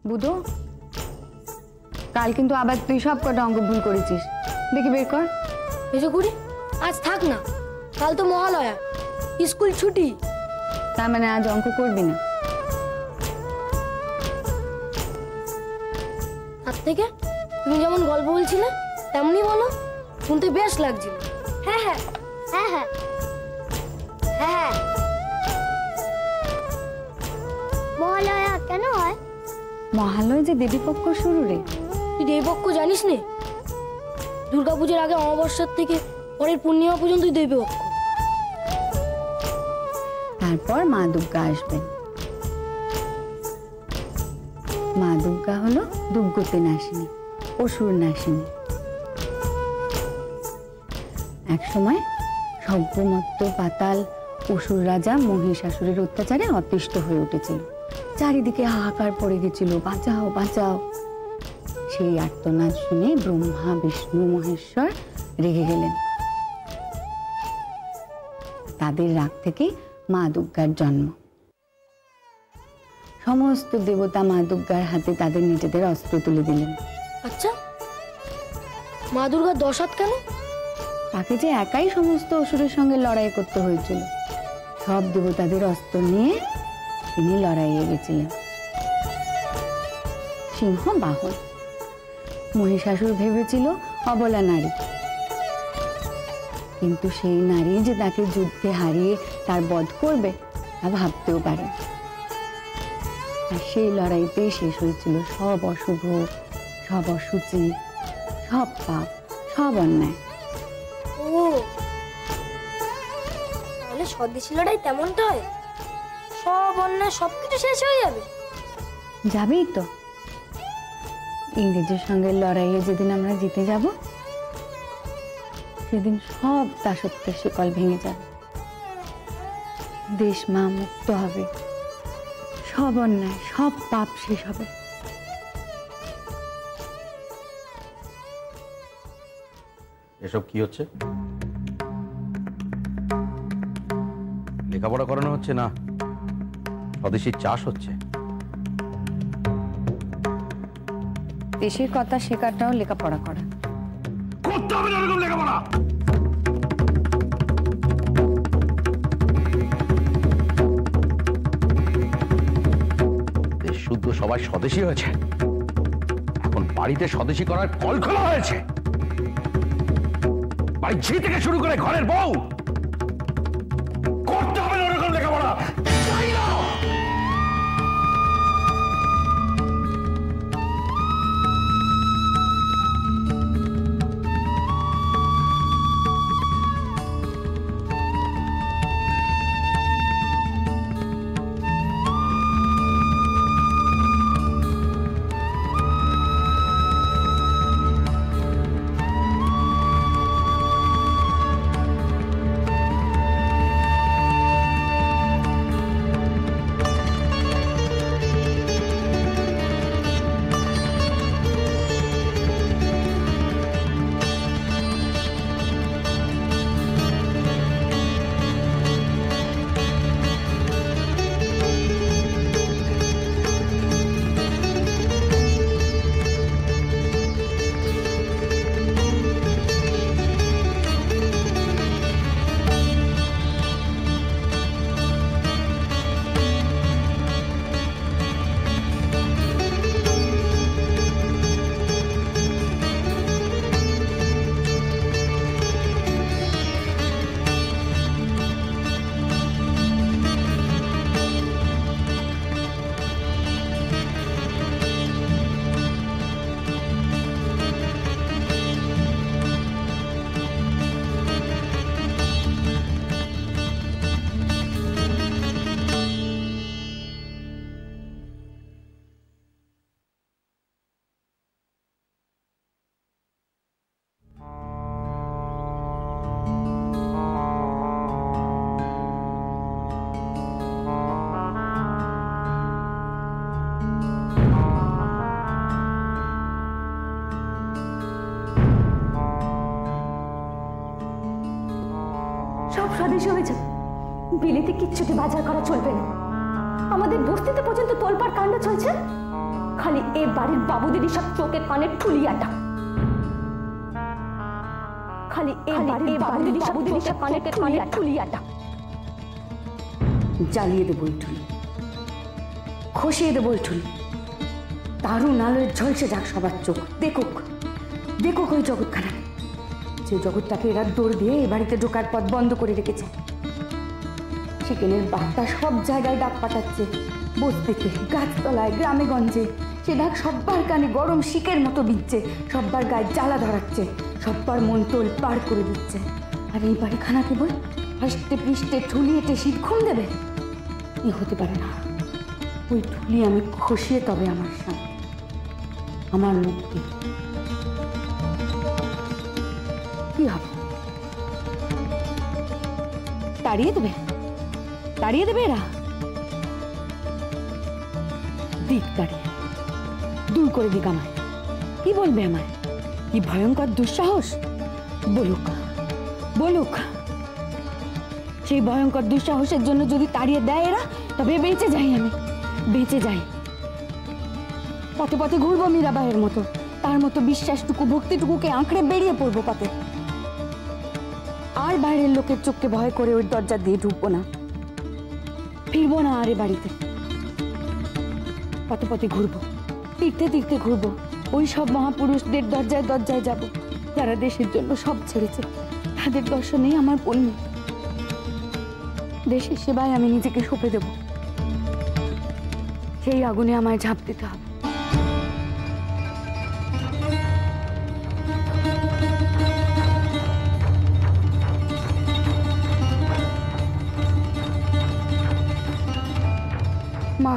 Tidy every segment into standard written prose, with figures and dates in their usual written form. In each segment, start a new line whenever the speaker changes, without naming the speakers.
বুধো, কাল কিন্তু আবার তুই সব কটা অঙ্ক ভুল করেছিস। দেখি বের কর।
এসে করি, আজ থাক না, কাল তো মহালয়া, স্কুল ছুটি।
তার মানে আজ অঙ্ক করবি না?
তার থেকে তুমি যেমন গল্প বলছিলে তেমনি বলো, শুনতে বেশ লাগছিল। হ্যাঁ হ্যাঁ হ্যাঁ হ্যাঁ হ্যাঁ।
মহালয়া কেন হয়?
মহালয় যে দেবীপক্ষ শুরু রে।
তুই দেবীপক্ষ জানিস নে? দুর্গাপূজার আগে অমাবস্যার থেকে পরের পূর্ণিমা পর্যন্ত দেবীপক্ষ।
তারপর মা দুর্গা আসবেন। মা দুর্গা হলো দুর্গতি নাশিনী, অসুর নাশিনী। এক সময় সর্বমত্ত পাতাল অসুর রাজা মহিষাসুরের অত্যাচারে অতিষ্ঠ হয়ে উঠেছিল। চারিদিকে হাহাকার পড়ে গেছিল, বাঁচাও বাঁচাও। সেই আর্তনাদ শুনে ব্রহ্মা বিষ্ণু মহেশ্বর রেগে গেলেন। তাদের রাগ থেকে মা দুর্গার জন্ম। সমস্ত দেবতা মা দুর্গার হাতে তাদের নিজেদের অস্ত্র তুলে দিলেন।
আচ্ছা, মা দুর্গার 10 হাত কেন?
তাকে যে একাই সমস্ত অসুরের সঙ্গে লড়াই করতে হয়েছিল। সব দেবতাদের অস্ত্র নিয়ে তিনি লড়াইয়ে গেছিলেন। সিংহ বাহন। মহিষাসুর ভেবেছিল অবলা নারী, কিন্তু সেই নারী যে তাকে যুদ্ধে হারিয়ে তার বধ করবে তা ভাবতেও পারে। আর সেই লড়াইতেই শেষ হয়েছিল সব অশুভ, সব অশুচি, সব পাপ, সব অন্যায়।
ও, তাহলে স্বদেশী লড়াই তেমনটা হয়, সব অন্যায় সবকিছু শেষ হয়ে যাবে।
যাবেই তো। ইংরেজের সঙ্গে লড়াইয়ে যেদিন আমরা জিতে যাব, সেদিন সব দাসত্বের শিকল ভেঙে যাবে। দেশ মা মুক্ত হবে, সব অন্যায়, সব পাপ শেষ হবে।
এসব কি হচ্ছে? লেখাপড়া করানো হচ্ছে না, স্বদেশী চাষ হচ্ছে।
দেশের কথা শেখাটাও লেখাপড়া করা।
করতে হবে না এরকম লেখাপড়া। দেশ শুদ্ধ সবাই স্বদেশী হয়েছে, এখন বাড়িতে স্বদেশী করার কল খোলা হয়েছে। বাড়ি ঝি থেকে শুরু করে ঘরের বউ, করতে হবে না এরকম লেখাপড়া। চাই না।
সব স্বদেশী হয়ে যাবে। বিলেতে কিচ্ছুটি বাজার করা চলবে না। আমাদের বস্তিতে পর্যন্ত তোলপাড় কাণ্ড চলছে।
খালি এ বাড়ির বাবুদেরই সব চোখে কানে ঠুলিয়াটা, খালি এ বাড়ির বাবুদেরই সব চোখে কানে ঠুলিয়াটা। জ্বালিয়ে দেবো এই ঠুলি, খসিয়ে দেবো এই ঠুলি, দারুণ আলোয় ঝলসে যাক সবার চোখ, দেখুক দেখুক ওই জগৎখানা, যে জগৎটাকে এরা দৌড় দিয়ে এ বাড়িতে ঢোকার পথ বন্ধ করে রেখেছে। চিকেনের বার্তা সব জায়গায় ডাক পাঠাচ্ছে, বস্তিতে, গাছতলায়, গ্রামে গঞ্জে। সে ডাক সব্বার কানে গরম শিকের মতো বিচ্ছে, সব্বার গায়ে জ্বালা ধরাচ্ছে, সব্বার মন তোল পার করে দিচ্ছে। আর এই বাড়িখানা কেবল হাসতে পৃষ্ঠে ঠুলিয়েতে শীতক্ষণ দেবে? ই হতে পারে না। ওই ঠুলি আমি খসিয়ে তবে আমার শান্তি, আমার মুক্তি। কি হবে? তাড়িয়ে দেবে? তাড়িয়ে দেবে এরা? দিক তাড়িয়ে, দূর করে দিক আমায়। কি বলবে আমায়? কি ভয়ঙ্কর দুঃসাহস? বলুক বলুক। সেই ভয়ঙ্কর দুঃসাহসের জন্য যদি তাড়িয়ে দেয় এরা, তবে বেঁচে যাই, আমি বেঁচে যাই। পথে পথে ঘুরবো মীরাবাইয়ের মতো, তার মতো বিশ্বাসটুকু ভক্তিটুকুকে আঁকড়ে বেরিয়ে পড়বো পথে। আর বাইরের লোকের চোখকে ভয় করে ওই দরজা দিয়ে ঢুকবো না, ফিরবো না আর এ বাড়িতে। পথে পথে ঘুরবো, তীর্থে তীর্থে ঘুরবো, ওই সব মহাপুরুষদের দরজায় দরজায় যাব, যারা দেশের জন্য সব ছেড়েছে। তাদের দর্শনেই আমার পুণ্য। দেশের সেবায় আমি নিজেকে সঁপে দেব। সেই আগুনে আমায় ঝাঁপ দিতে হবে। মা,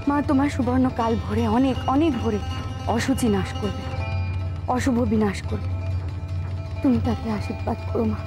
মা তোমার সুবর্ণ কাল ভরে, অনেক অনেক ভরে অসুচি নাশ করবে, অশুভ বিনাশ করবে। তুমি তাকে আশীর্বাদ করো মা,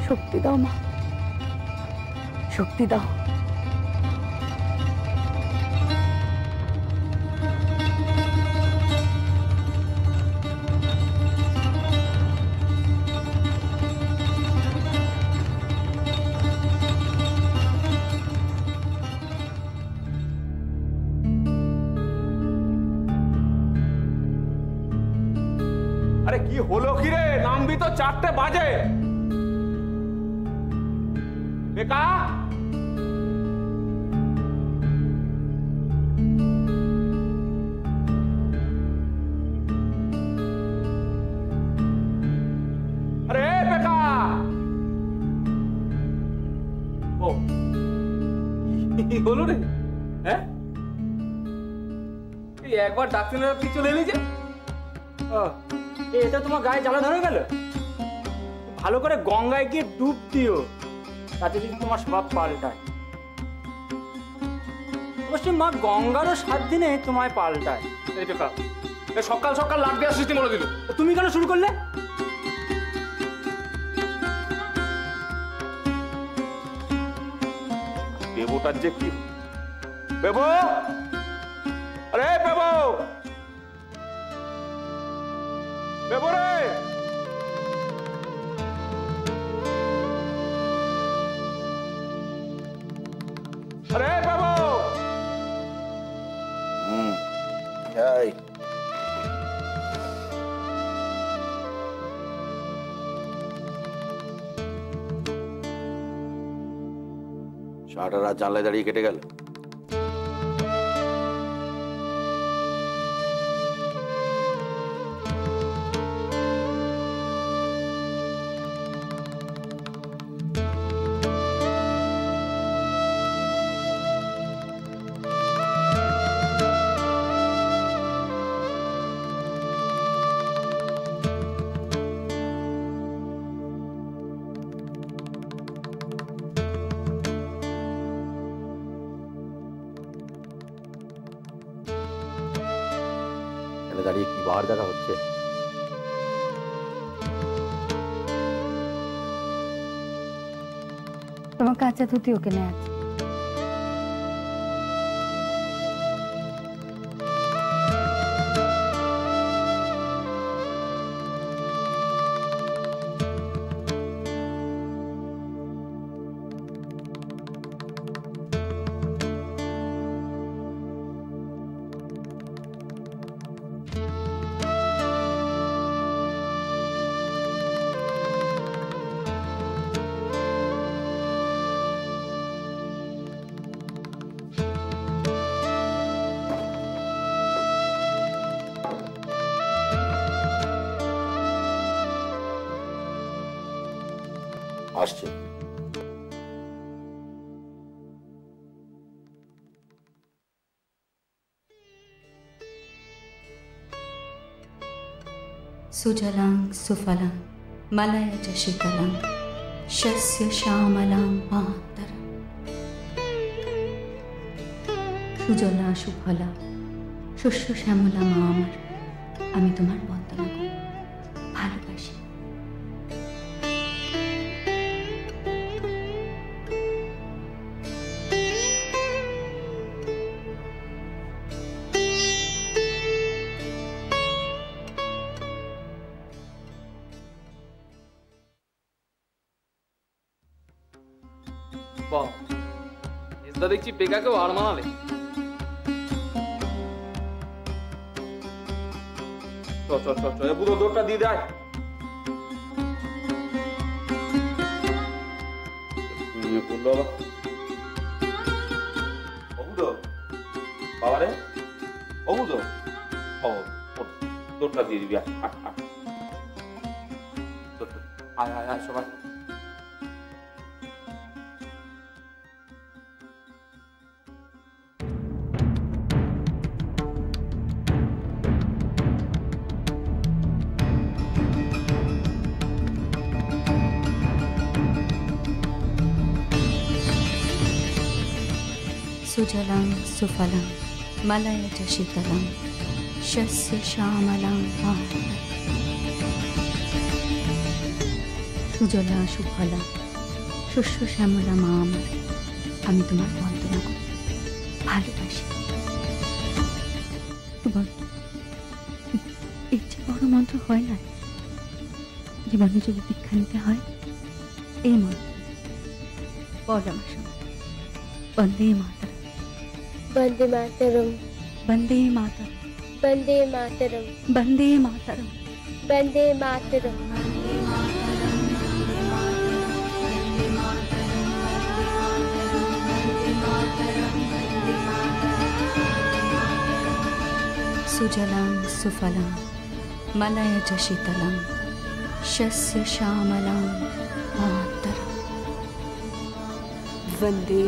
শক্তি দাও মা, শক্তি দাও।
আরে কি হলো কি রে? নামবি তো 4টে বাজে। বেকা, আরে বেকা, ও কি হলো রে? হ্যাঁ, এই একবার ডাক্তার কি চলে এলি যে? এটা তোমার গায়ে জ্বালা ধরে গেল? ভালো করে গঙ্গায় গিয়ে ডুব দিও, তাতে যদি তোমার স্বভাব পাল্টায়। অবশ্যই মা গঙ্গারও 7 দিনে তোমায় পাল্টায়। এই তো সকাল সকাল লাট দেওয়ার সিস্টেম বলে দিল। তুমি কেন শুরু করলে? বেবোটার যে কি, বেবো, আরে বেবো, বেবো রে, আরে বেবো।
এই সারাটা রাত জানলায় দাঁড়িয়ে কেটে গেল। দাঁড়িয়ে কি বাহার দেখা হচ্ছে?
তোমার কাঁচা ধুতি ওকে নেয় আছে।
আসছে।
সুজলাং সুফলাং মলয়জ শীতলাং শস্য শ্যামলাং মাতরম। সুজলা সুফলা শস্য শ্যামলা মা আমার, আমি তোমার বন্দনা করি, ভালোবাসি।
বাহ, মেজদা দেখছি পেকাকেও হার মানালে। বুধো দৌড়টা দিয়ে দেয়।
বাবারে ও বুধো, দৌড়টা দিয়ে দিবি। আয় আয় আয় সবাই।
সুজলাং সুফলাং মলয়জ শীতলাং শস্য শ্যামলাং মাতরম। সুজলা সুফলা শস্য শ্যামলা মা আমার, আমি তোমার বন্দনা করি, ভালোবাসি। তোমার এর চেয়ে বড় মন্ত্র হয় না। জীবনে যদি দীক্ষা নিতে হয়, এই মন্ত্র বল আমার সঙ্গে। বন্দে মাতরম,
বন্দে মাতরম,
বন্দে মাতরম,
বন্দে মাতরম,
বন্দে মাতরম,
বন্দে মাতরম। সুজলাং সুফলাং মলয়জ শীতলাং শস্য শ্যামলাং মাতরম। বন্দে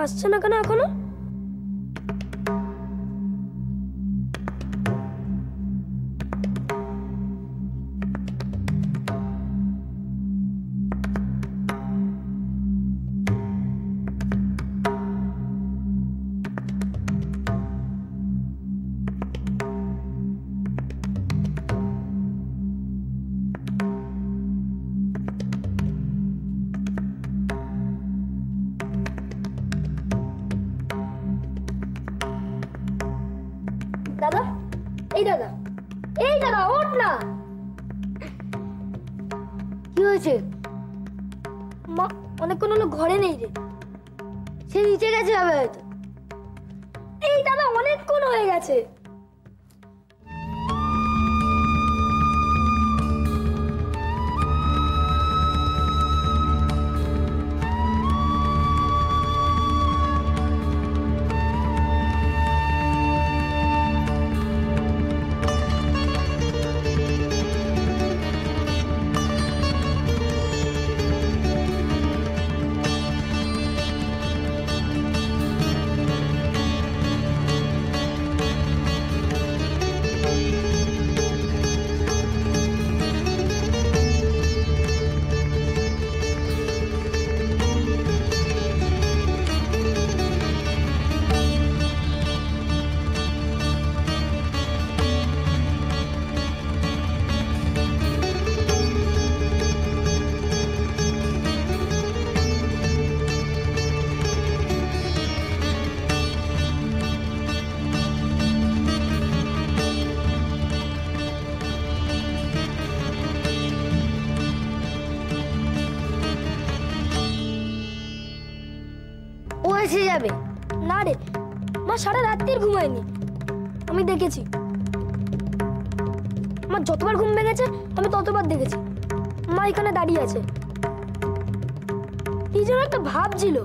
আসছে না কেন এখনো? দাদা, এই দাদা, এই দাদা, ওঠ না। কি হয়েছে? মা অনেকক্ষণ হলো ঘরে নেই রে। সে নিচে গেছে হবে হয়তো। এই দাদা, অনেকক্ষণ হয়ে গেছে। ও এসে যাবে না রে। মা সারা রাত্রির ঘুমায়নি, আমি দেখেছি। আমার যতবার ঘুম ভেঙেছে আমি ততবার দেখেছি মা এখানে দাঁড়িয়ে আছে। কি যেন একটা ভাবছিল।